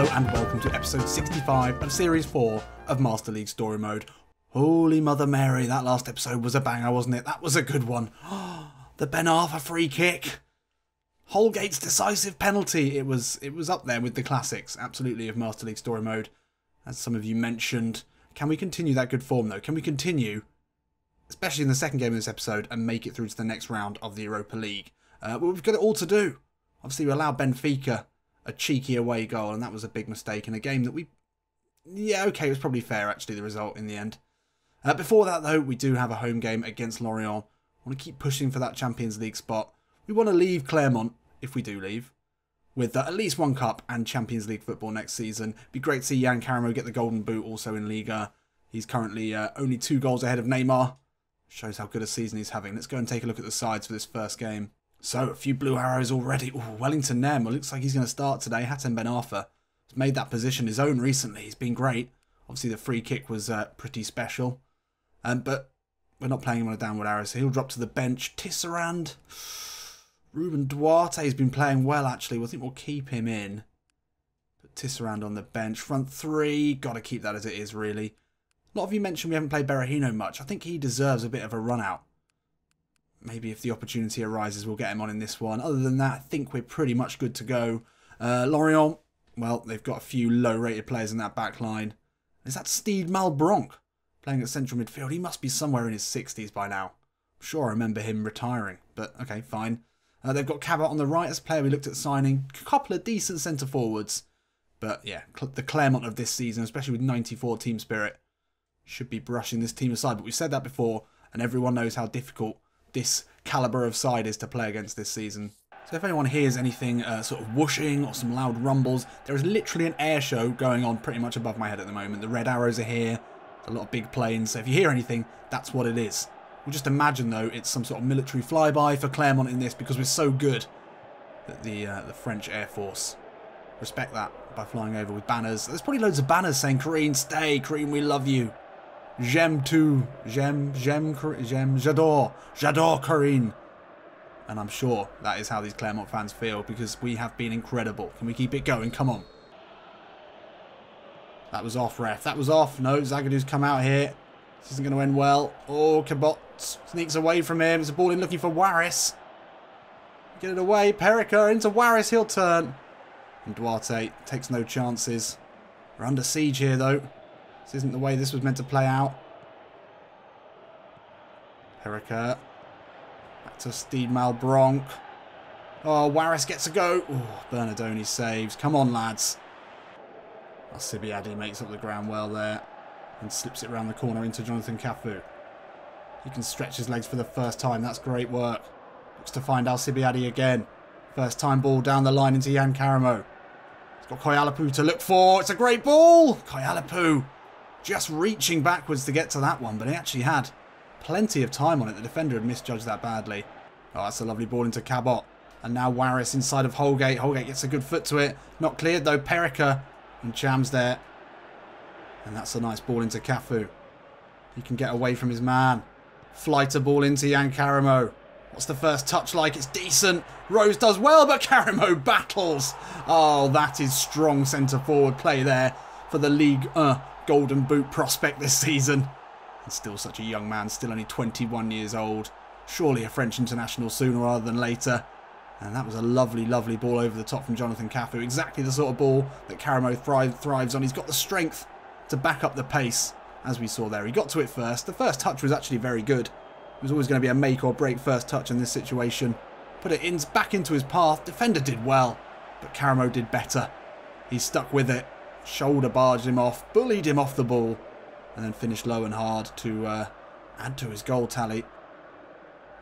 Hello and welcome to episode 65 of series 4 of Master League Story Mode. Holy Mother Mary, that last episode was a banger, wasn't it? That was a good one. The Ben Arthur free kick. Holgate's decisive penalty. It was up there with the classics, absolutely, of Master League Story Mode. As some of you mentioned, can we continue that good form though? Can we continue, especially in the second game of this episode, and make it through to the next round of the Europa League? Well, we've got it all to do. Obviously, we allowed Benfica a cheeky away goal, and that was a big mistake in a game that it was probably fair, actually, the result in the end. Before that, though, we do have a home game against Lorient. I want to keep pushing for that Champions League spot. We want to leave Clermont, if we do leave, with at least one cup and Champions League football next season. Be great to see Yann Caramo get the golden boot also in Liga. He's currently only 2 goals ahead of Neymar. Shows how good a season he's having. Let's go and take a look at the sides for this first game. So, a few blue arrows already. Ooh, Wellington Nem. Well, looks like he's going to start today. Hatem Ben Arthur has made that position his own recently. He's been great. Obviously, the free kick was pretty special. But we're not playing him on a downward arrow, so he'll drop to the bench. Tisserand. Ruben Duarte has been playing well, actually. I think we'll keep him in. Put Tisserand on the bench. Front 3. Got to keep that as it is, really. A lot of you mentioned we haven't played Berahino much. I think he deserves a bit of a run out. Maybe if the opportunity arises, we'll get him on in this one. Other than that, I think we're pretty much good to go. Lorient, well, they've got a few low-rated players in that back line. Is that Steve Malbronk playing at central midfield? He must be somewhere in his 60s by now. I'm sure I remember him retiring, but okay, fine. They've got Cabot on the right as a player we looked at signing. A couple of decent centre-forwards. But yeah, the Clermont of this season, especially with 94 team spirit, should be brushing this team aside. But we've said that before, and everyone knows how difficult this calibre of side is to play against this season. So if anyone hears anything sort of whooshing or some loud rumbles, there is literally an air show going on pretty much above my head at the moment. The red arrows are here, a lot of big planes, so if you hear anything, that's what it is. We'll just imagine though it's some sort of military flyby for Clermont in this because we're so good that the French Air Force respect that by flying over with banners. There's probably loads of banners saying Corinne, stay, Corinne, we love you. J'aime tout. J'adore Corinne. And I'm sure that is how these Clermont fans feel because we have been incredible. Can we keep it going? Come on. That was off, ref. That was off. No, Zagadu's come out here. This isn't going to end well. Oh, Cabot sneaks away from him. It's a ball in looking for Waris. Get it away. Perica into Waris. He'll turn. And Duarte takes no chances. We're under siege here, though. This isn't the way this was meant to play out. Perica. Back to Steve Malbronk. Oh, Waris gets a go. Oh, Bernardoni saves. Come on, lads. Alcibiade makes up the ground well there. And slips it around the corner into Jonathan Cafu. He can stretch his legs for the first time. That's great work. Looks to find Alcibiade again. First time ball down the line into Yann Caramo. He's got Koyalapu to look for. It's a great ball. Koyalapu. Just reaching backwards to get to that one, but he actually had plenty of time on it. The defender had misjudged that badly. Oh, that's a lovely ball into Cabot. And now Waris inside of Holgate. Holgate gets a good foot to it. Not cleared though. Perica and Cham's there. And that's a nice ball into Cafu. He can get away from his man. Flighter ball into Yann Caramo. What's the first touch like? It's decent. Rose does well, but Caramo battles. Oh, that is strong centre-forward play there for the League Golden Boot prospect this season. And still such a young man, still only 21 years old. Surely a French international sooner rather than later. And that was a lovely, lovely ball over the top from Jonathan Cafu. Exactly the sort of ball that Caramo thrives on. He's got the strength to back up the pace, as we saw there. He got to it first. The first touch was actually very good. It was always going to be a make or break first touch in this situation. Put it back into his path. Defender did well, but Caramo did better. He stuck with it. Shoulder barged him off, bullied him off the ball, and then finished low and hard to add to his goal tally.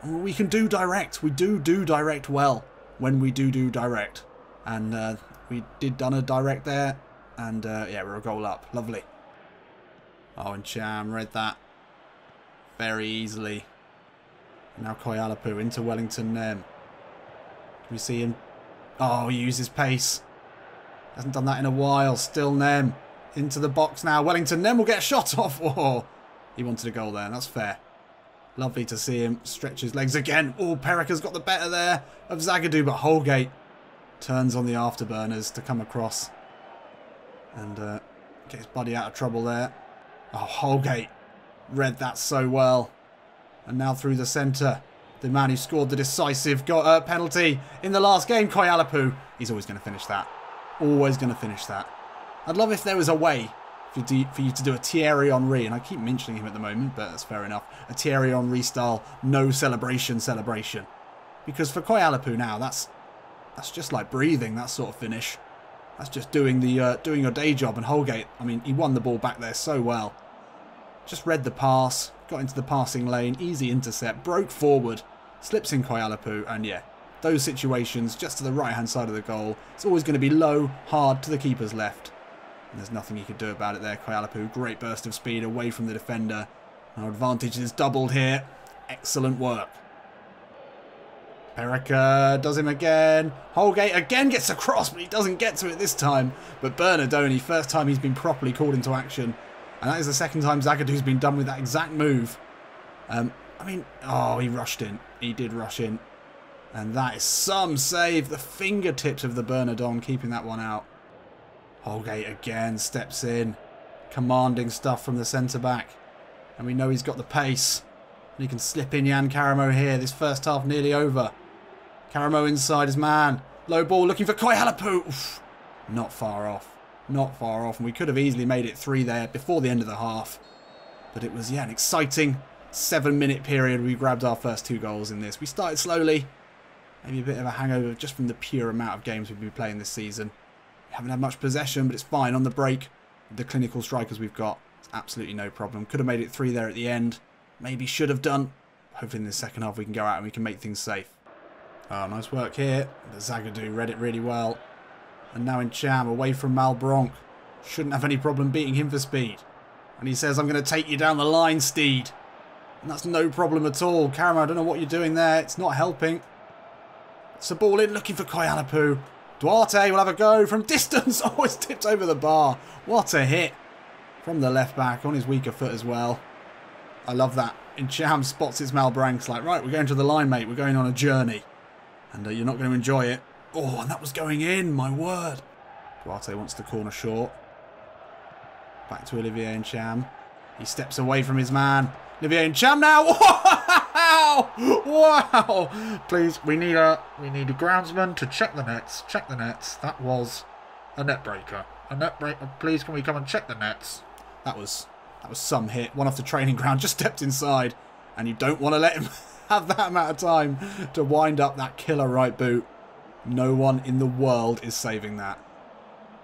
And we can do direct. We do direct well when we do direct. And we done a direct there. And yeah, we're a goal up. Lovely. Oh, and Cham read that very easily. Now Koyalapu into Wellington Nem. Can we see him? Oh, he uses pace. Hasn't done that in a while. Still Nem. Into the box now. Wellington Nem will get a shot off. Oh, he wanted a goal there. And that's fair. Lovely to see him stretch his legs again. Oh, Perica's got the better there of Zagadou, but Holgate turns on the afterburners to come across. And get his buddy out of trouble there. Oh, Holgate read that so well. And now through the centre. The man who scored the decisive penalty in the last game, Koyalapu. He's always going to finish that. Always going to finish that. I'd love if there was a way for you to do a Thierry Henry, and I keep mentioning him at the moment, but that's fair enough. A Thierry Henry style, no celebration. Because for Koyalapu now, that's just like breathing, that sort of finish. That's just doing your day job. And Holgate, I mean, he won the ball back there so well. Just read the pass, got into the passing lane, easy intercept, broke forward, slips in Koyalapu, and yeah, those situations just to the right-hand side of the goal. It's always going to be low, hard to the keeper's left. And there's nothing you can do about it there. Koyalapu, great burst of speed away from the defender. Our advantage is doubled here. Excellent work. Perica does him again. Holgate again gets across, but he doesn't get to it this time. But Bernardoni, first time he's been properly called into action. And that is the second time Zagadu's been done with that exact move. I mean, oh, he rushed in. He did rush in. And that is some save. The fingertips of the Bernardon keeping that one out. Holgate again steps in. Commanding stuff from the centre-back. And we know he's got the pace. And he can slip in Jan Karamo here. This first half nearly over. Karamo inside his man. Low ball looking for Koyalapu. Oof. Not far off. Not far off. And we could have easily made it 3 there before the end of the half. But it was, yeah, an exciting 7-minute period. We grabbed our first 2 goals in this. We started slowly. Maybe a bit of a hangover just from the pure amount of games we've been playing this season. We haven't had much possession, but it's fine. On the break, the clinical strikers we've got, it's absolutely no problem. Could have made it 3 there at the end. Maybe should have done. Hopefully in the second half we can go out and we can make things safe. Oh, nice work here. But Zagadou read it really well. And now in Cham, away from Malbronc. Shouldn't have any problem beating him for speed. And he says, I'm going to take you down the line, Steed. And that's no problem at all. Karamo, I don't know what you're doing there. It's not helping. It's a ball in, looking for Koyalapu. Duarte will have a go from distance. Oh, it's tipped over the bar. What a hit. From the left back, on his weaker foot as well. I love that. In Cham spots its Malbranc, like, right, we're going to the line, mate. We're going on a journey. And you're not going to enjoy it. Oh, and that was going in, my word. Duarte wants the corner short. Back to Olivier in Cham. He steps away from his man. Olivier in Cham now. Wow! Wow! Please, we need a groundsman to check the nets. Check the nets. That was a net breaker. A net breaker. Please, can we come and check the nets? That was some hit. One off the training ground, just stepped inside. And you don't want to let him have that amount of time to wind up that killer right boot. No one in the world is saving that.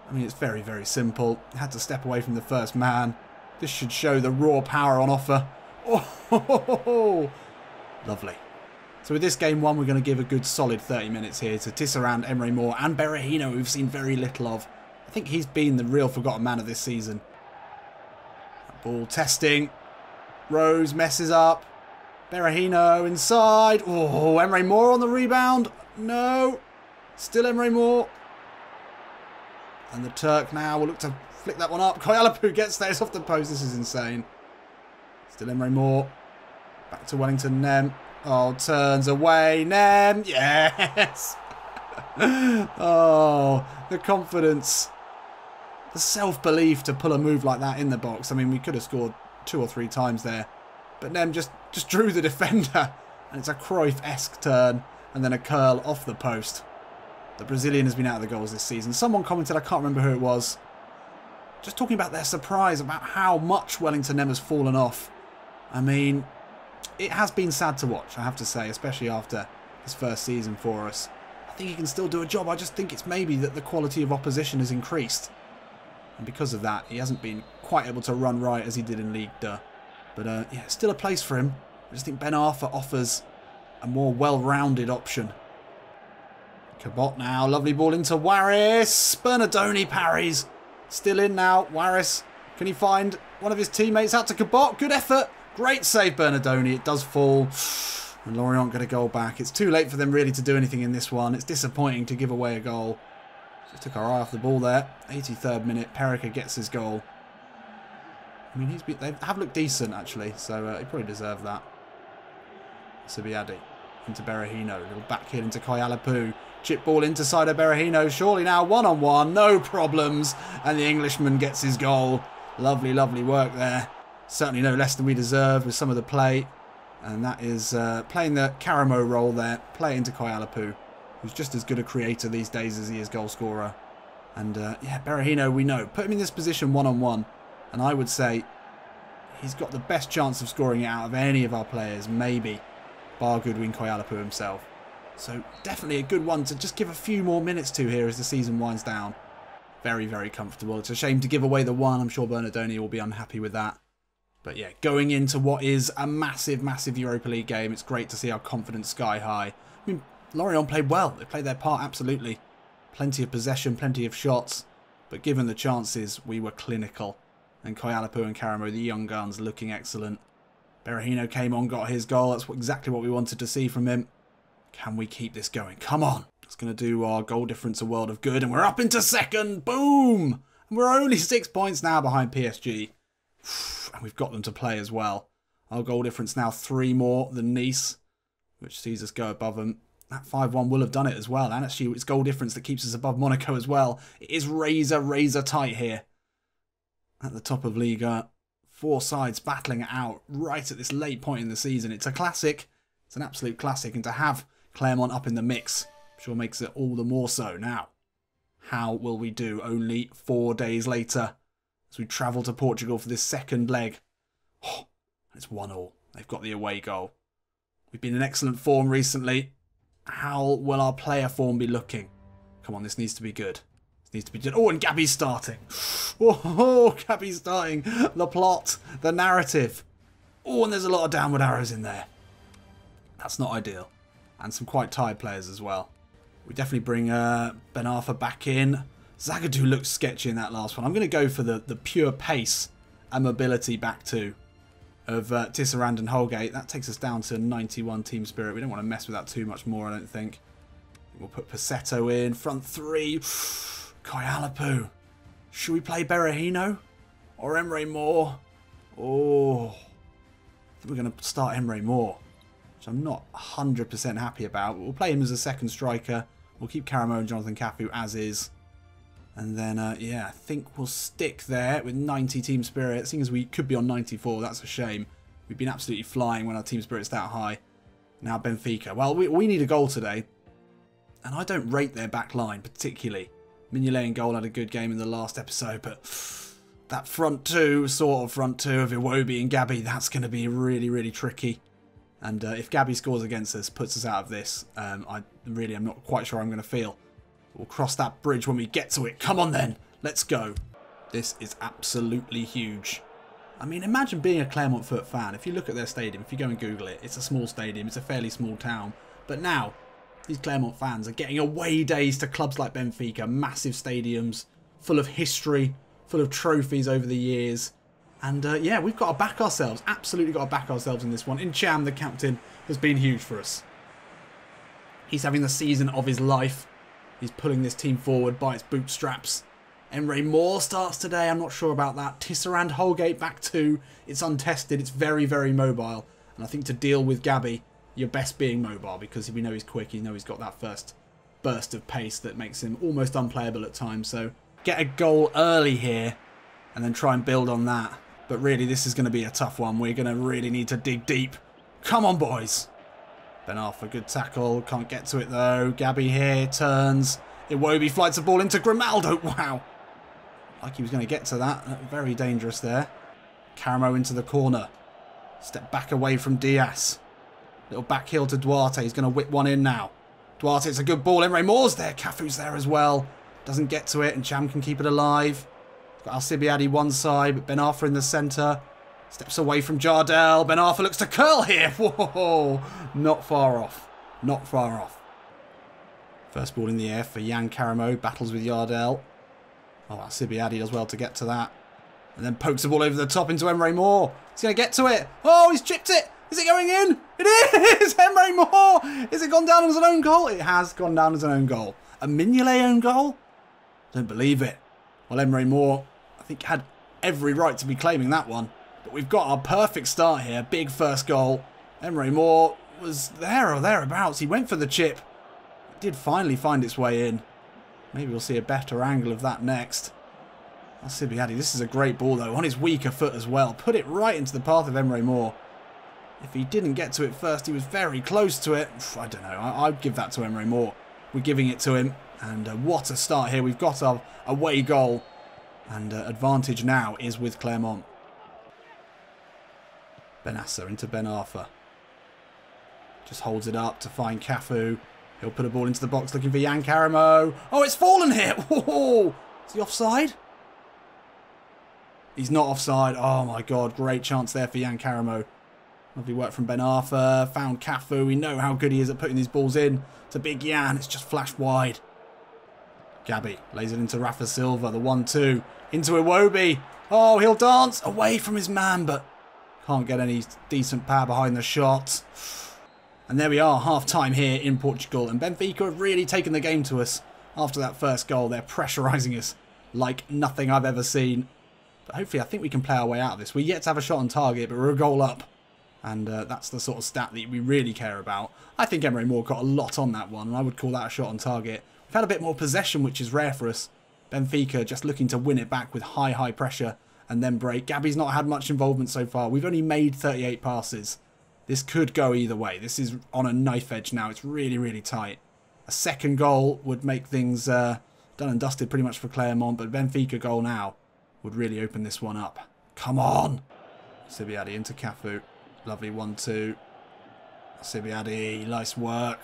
I mean, it's very, very simple. Had to step away from the first man. This should show the raw power on offer. Oh, lovely. So with this game 1, we're going to give a good solid 30 minutes here to Tisserand, Emre Moore and Berahino, who we've seen very little of. I think he's been the real forgotten man of this season. Ball testing. Rose messes up. Berahino inside. Oh, Emre Moore on the rebound. No. Still Emre Moore. And the Turk now will look to flick that one up. Koyalapu gets there. It's off the post. This is insane. Still Emre Moore. Back to Wellington Nem. Oh, turns away. Nem. Yes. Oh, the confidence. The self-belief to pull a move like that in the box. I mean, we could have scored 2 or 3 times there. But Nem just drew the defender. And it's a Cruyff-esque turn. And then a curl off the post. The Brazilian has been out of the goals this season. Someone commented, I can't remember who it was, just talking about their surprise about how much Wellington Nem has fallen off. I mean, it has been sad to watch, I have to say, especially after his first season for us. I think he can still do a job. I just think it's maybe that the quality of opposition has increased. And because of that, he hasn't been quite able to run right as he did in League 2. But yeah, still a place for him. I just think Ben Arthur offers a more well-rounded option. Cabot now, lovely ball into Waris. Bernardoni parries. Still in now. Waris, can he find one of his teammates out to Cabot? Good effort. Great save, Bernardoni. It does fall. And Lorient get a goal back. It's too late for them really to do anything in this one. It's disappointing to give away a goal. Just took our eye off the ball there. 83rd minute. Perica gets his goal. I mean, they have looked decent, actually. So he probably deserved that. Subiadi. into Berahino. Little back heel into Koyalapu. Chip ball into side of Berahino. Surely now one-on-one. No problems. And the Englishman gets his goal. Lovely, lovely work there. Certainly no less than we deserve with some of the play. And that is playing the Karamo role there. Play into Koyalapu, who's just as good a creator these days as he is goal scorer. And yeah, Berahino, we know. Put him in this position one-on-one. And I would say he's got the best chance of scoring it out of any of our players, maybe, bar Goodwin Koyalapu himself. So definitely a good one to just give a few more minutes to here as the season winds down. Very, very comfortable. It's a shame to give away the one. I'm sure Bernardoni will be unhappy with that. But yeah, going into what is a massive, massive Europa League game, it's great to see our confidence sky high. I mean, Lorient played well. They played their part, absolutely. Plenty of possession, plenty of shots. But given the chances, we were clinical. And Koyalapu and Karamo, the young guns, looking excellent. Berahino came on, got his goal. That's exactly what we wanted to see from him. Can we keep this going? Come on. It's going to do our goal difference a world of good. And we're up into second. Boom. And we're only 6 points now behind PSG. And we've got them to play as well. Our goal difference now 3 more than Nice, which sees us go above them. That 5-1 will have done it as well. And actually, it's goal difference that keeps us above Monaco as well. It is razor, razor tight here. At the top of Liga, 4 sides battling it out right at this late point in the season. It's a classic. It's an absolute classic. And to have Clermont up in the mix, I'm sure makes it all the more so. Now, how will we do only 4 days later as we travel to Portugal for this second leg? Oh, it's 1-1. They've got the away goal. We've been in excellent form recently. How will our player form be looking? Come on, this needs to be good. Needs to be good. Oh, and Gabby's starting. Oh, Gabby's starting. The plot, the narrative. Oh, and there's a lot of downward arrows in there. That's not ideal. And some quite tired players as well. We definitely bring Ben Arthur back in. Zagadou looks sketchy in that last one. I'm going to go for the pure pace and mobility back two of Tisserand and Holgate. That takes us down to 91 team spirit. We don't want to mess with that too much more, I don't think. We'll put Passetto in. Front three. Koyalapu. Should we play Berahino? Or Emre Moore? Oh. I think we're going to start Emre Moore, which I'm not 100% happy about. But we'll play him as a second striker. We'll keep Karamo and Jonathan Cafu as is. And then, yeah, I think we'll stick there with 90 team spirit. Seeing as we could be on 94, that's a shame. We've been absolutely flying when our team spirit's that high. Now Benfica. Well, we need a goal today. And I don't rate their back line particularly. Mignolet and Goal had a good game in the last episode, but that front two, sort of front two of Iwobi and Gabby, that's going to be really, really tricky. And if Gabby scores against us, puts us out of this, I really am not quite sure I'm going to feel. We'll cross that bridge when we get to it. Come on then, let's go. This is absolutely huge. I mean, imagine being a Clermont Foot fan. If you look at their stadium, if you go and Google it, it's a small stadium, it's a fairly small town. But now, these Clermont fans are getting away days to clubs like Benfica, massive stadiums, full of history, full of trophies over the years. And yeah, we've got to back ourselves, absolutely got to back ourselves in this one. Incham, the captain, has been huge for us. He's having the season of his life. He's pulling this team forward by its bootstraps. Emre Moore starts today, I'm not sure about that. Tisserand Holgate back two. It's untested, it's very, very mobile. And I think to deal with Gabby, you're best being mobile because we know he's quick, we know he's got that first burst of pace that makes him almost unplayable at times. So get a goal early here and then try and build on that. But really, this is going to be a tough one. We're going to really need to dig deep. Come on, boys. Ben Arthur, good tackle. Can't get to it, though. Gabby here, turns. Iwobi flights the ball into Grimaldo. Wow. Like he was going to get to that. Very dangerous there. Karamo into the corner. Step back away from Diaz. Little back heel to Duarte. He's going to whip one in now. Duarte, it's a good ball. Emre Moore's there. Cafu's there as well. Doesn't get to it, and Cham can keep it alive. Got Alcibiade one side, but Ben Arthur in the centre. Steps away from Jardel. Ben Arthur looks to curl here. Whoa! Not far off. Not far off. First ball in the air for Yang Karamo. Battles with Jardel. Oh, Alcibiade does well to get to that. And then pokes the ball over the top into Emre Moore. He's going to get to it. Oh, he's chipped it. Is it going in? It is! Emre Moore! Is it gone down as an own goal? It has gone down as an own goal. A Mignolet own goal? Don't believe it. Well, Emre Moore, I think, had every right to be claiming that one. But we've got our perfect start here. Big first goal. Emre Moore was there or thereabouts. He went for the chip. It did finally find its way in. Maybe we'll see a better angle of that next. Alcibiade, this is a great ball though, on his weaker foot as well. Put it right into the path of Emre Moore. If he didn't get to it first, he was very close to it. I don't know, I'd give that to Emre Moore. We're giving it to him, and what a start here. We've got our away goal, and advantage now is with Clermont. Benassa into Ben Arthur. Just holds it up to find Cafu. He'll put a ball into the box looking for Jan Karamo. Oh, it's fallen here. Whoa. Is he offside? He's not offside. Oh my God, great chance there for Jan Karamo. Lovely work from Ben Arthur. Found Cafu. We know how good he is at putting these balls in to Big Jan. It's just flashed wide. Gabi lays it into Rafa Silva. The 1-2 into Iwobi. Oh, he'll dance away from his man, but can't get any decent power behind the shot. And there we are, half-time here in Portugal. And Benfica have really taken the game to us after that first goal. They're pressurising us like nothing I've ever seen. But hopefully I think we can play our way out of this. We're yet to have a shot on target, but we're a goal up. And that's the sort of stat that we really care about. I think Emre Moore got a lot on that one, and I would call that a shot on target. We've had a bit more possession, which is rare for us. Benfica just looking to win it back with high pressure and then break. Gabi's not had much involvement so far. We've only made 38 passes. This could go either way. This is on a knife edge now. It's really tight. A second goal would make things done and dusted pretty much for Clermont, but Benfica goal now would really open this one up. Come on! Alcibiade into Cafu. Lovely 1-2. Alcibiade, nice work.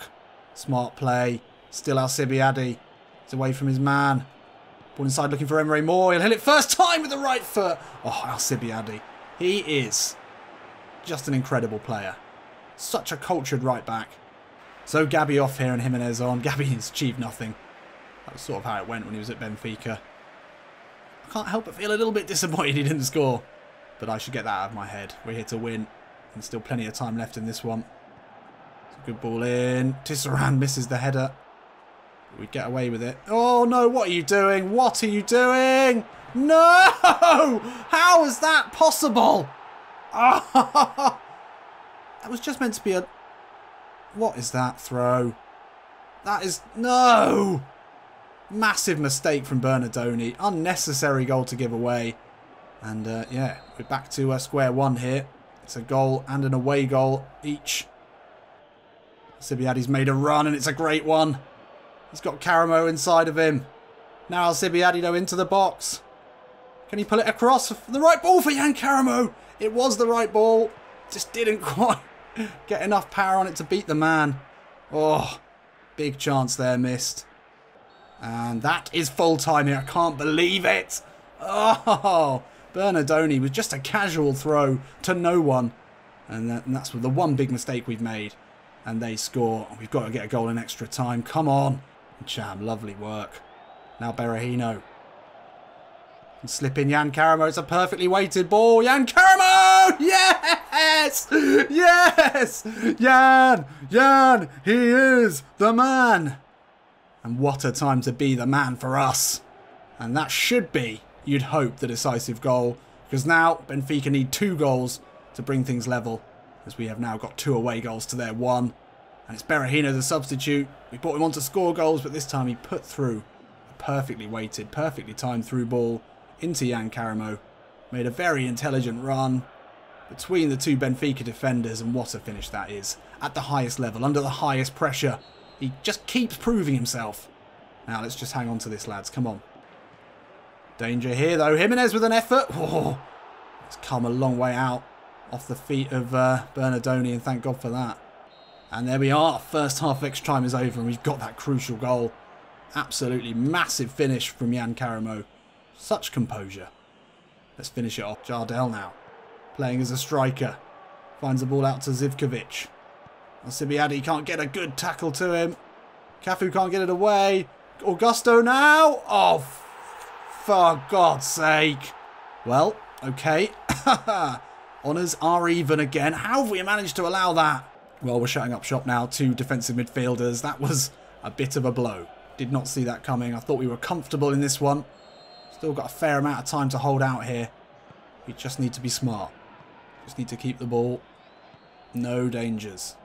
Smart play. Still Alcibiade. He's away from his man. Ball inside looking for Emre Moore. He'll hit it first time with the right foot. Oh, Alcibiade. He is just an incredible player. Such a cultured right back. So Gabi off here and Jimenez on. Gabi has achieved nothing. That was sort of how it went when he was at Benfica. I can't help but feel a little bit disappointed he didn't score. But I should get that out of my head. We're here to win. And still plenty of time left in this one. It's a good ball in. Tisserand misses the header. We get away with it. Oh no, what are you doing? What are you doing? No! How is that possible? Oh, that was just meant to be a... What is that throw? That is... No! Massive mistake from Bernardoni. Unnecessary goal to give away. And yeah, we're back to square one here. It's a goal and an away goal each. Alcibiade's made a run and it's a great one. He's got Karamo inside of him. Now Alcibiade though into the box. Can he pull it across? The right ball for Jan Karamo. It was the right ball. Just didn't quite get enough power on it to beat the man. Oh, big chance there missed. And that is full time here. I can't believe it. Oh, Bernardoni was just a casual throw to no one. And that's the one big mistake we've made. And they score. We've got to get a goal in extra time. Come on. Cham, lovely work. Now Berahino. And slip in Jan Karamo. It's a perfectly weighted ball. Jan Karamo! Yes! Yes! Jan! He is the man! And what a time to be the man for us. And that should be, you'd hope, the decisive goal. Because now Benfica need 2 goals to bring things level. As we have now got 2 away goals to their 1. And it's Berahino the substitute. We brought him on to score goals, but this time he put through a perfectly weighted, perfectly timed through ball into Jan Karamo. Made a very intelligent run between the 2 Benfica defenders, and what a finish that is. At the highest level, under the highest pressure. He just keeps proving himself. Now let's just hang on to this, lads. Come on. Danger here, though. Jimenez with an effort. Oh, it's come a long way out off the feet of Bernardoni, and thank God for that. And there we are. First half extra time is over, and we've got that crucial goal. Absolutely massive finish from Jan Karamo. Such composure. Let's finish it off. Jardel now. Playing as a striker. Finds the ball out to Zivkovic. Alcibiade can't get a good tackle to him. Cafu can't get it away. Augusto now. Oh, for God's sake. Well, okay. Honours are even again. How have we managed to allow that? Well, we're shutting up shop now. 2 defensive midfielders. That was a bit of a blow. Did not see that coming. I thought we were comfortable in this one. Still got a fair amount of time to hold out here. We just need to be smart. Just need to keep the ball. No dangers.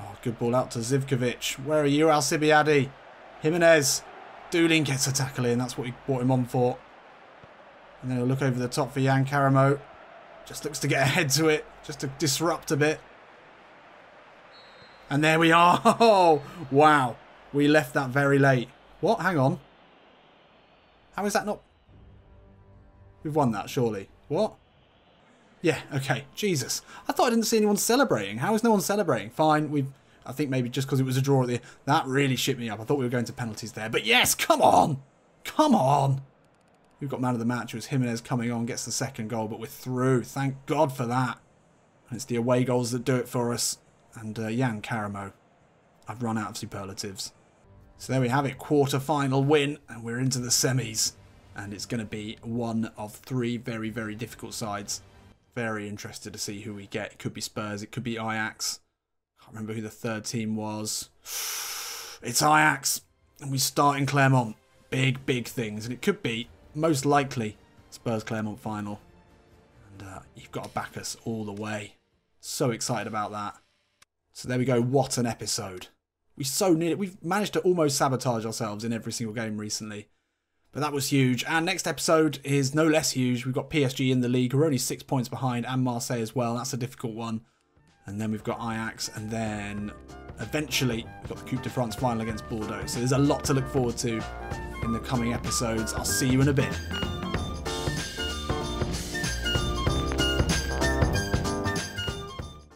Oh, good ball out to Zivkovic. Where are you, Alcibiade? Jimenez. Doolin gets a tackle in. That's what he brought him on for. And then he'll look over the top for Jan Karamo. Just looks to get ahead to it. Just to disrupt a bit. And there we are. Oh, wow. We left that very late. What? Hang on. How is that not... We've won that, surely. What? Yeah, okay. Jesus. I thought I didn't see anyone celebrating. How is no one celebrating? Fine, I think maybe just because it was a draw at the... That really shit me up. I thought we were going to penalties there. But yes, come on! Come on! We've got man of the match. It was Jimenez coming on, gets the second goal, but we're through. Thank God for that. And it's the away goals that do it for us. And Jan Karamo. I've run out of superlatives. So there we have it. Quarter-final win. And we're into the semis. And it's going to be one of 3 very, very difficult sides. Very interested to see who we get. It could be Spurs. It could be Ajax. Can't remember who the third team was. It's Ajax. And we start in Clermont. Big, big things. And it could be, most likely, Spurs-Clermont final. And you've got to back us all the way. So excited about that. So there we go. What an episode. We've managed to almost sabotage ourselves in every single game recently. But that was huge. And next episode is no less huge. We've got PSG in the league. We're only 6 points behind. And Marseille as well. That's a difficult one. And then we've got Ajax. And then eventually we've got the Coupe de France final against Bordeaux. So there's a lot to look forward to in the coming episodes. I'll see you in a bit.